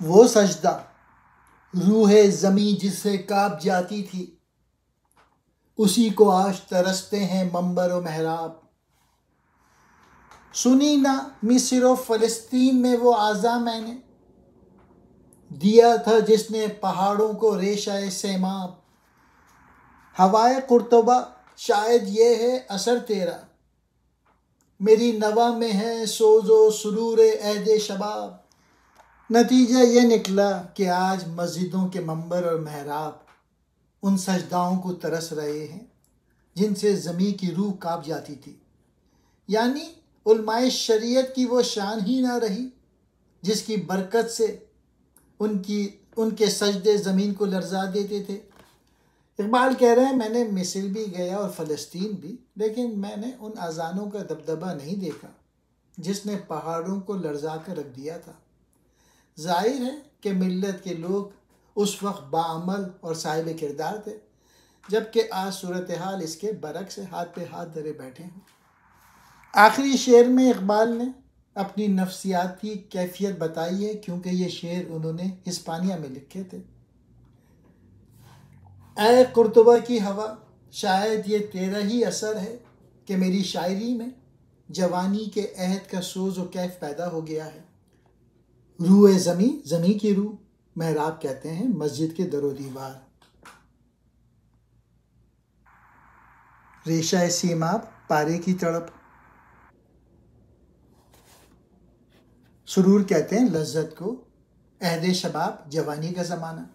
वो सजदा रूह ज़मीं जिससे काँप जाती थी, उसी को आज तरसते हैं मंबर व महराब। सुनी ना मिस्र व फ़लस्तीन में वो आज़ा मैंने दिया था जिसने पहाड़ों को रेशा सेमाब। हवाए कुर्तबा शायद ये है असर तेरा, मेरी नवा में है सोजो सुरूर ऐदे शबाब। नतीजा ये निकला कि आज मस्जिदों के मंबर और महराब उन सजदाओं को तरस रहे हैं जिनसे ज़मीं की रूह काँप जाती थी। यानी उलमाए शरीयत की वो शान ही ना रही जिसकी बरकत से उनके सजदे ज़मीन को लर्जा देते थे। इकबाल कह रहे हैं, मैंने मिस्र भी गया और फ़लस्तीन भी, लेकिन मैंने उन अजानों का दबदबा नहीं देखा जिसने पहाड़ों को लर्जा कर रख दिया था। जाहिर है कि मिल्लत के लोग उस वक्त बाअमल और साहिब किरदार थे, जबकि आज सूरत हाल इसके बरक्स से हाथ पे हाथ धरे बैठे हैं। आखिरी शेर में इकबाल ने अपनी नफ्सियाती कैफियत बताई है, क्योंकि ये शेर उन्होंने हिस्पानिया में लिखे थे। ऐ कुर्तुबा की हवा, शायद ये तेरा ही असर है कि मेरी शायरी में जवानी के अहद का सोज व कैफ पैदा हो गया है। रूह ज़मी, ज़मी की रूह, महराब कहते हैं मस्जिद के दरो दीवार। रेशा सीमाब, पारे की तड़प। सुरूर कहते हैं लज्जत को, अहद शबाब, जवानी का ज़माना।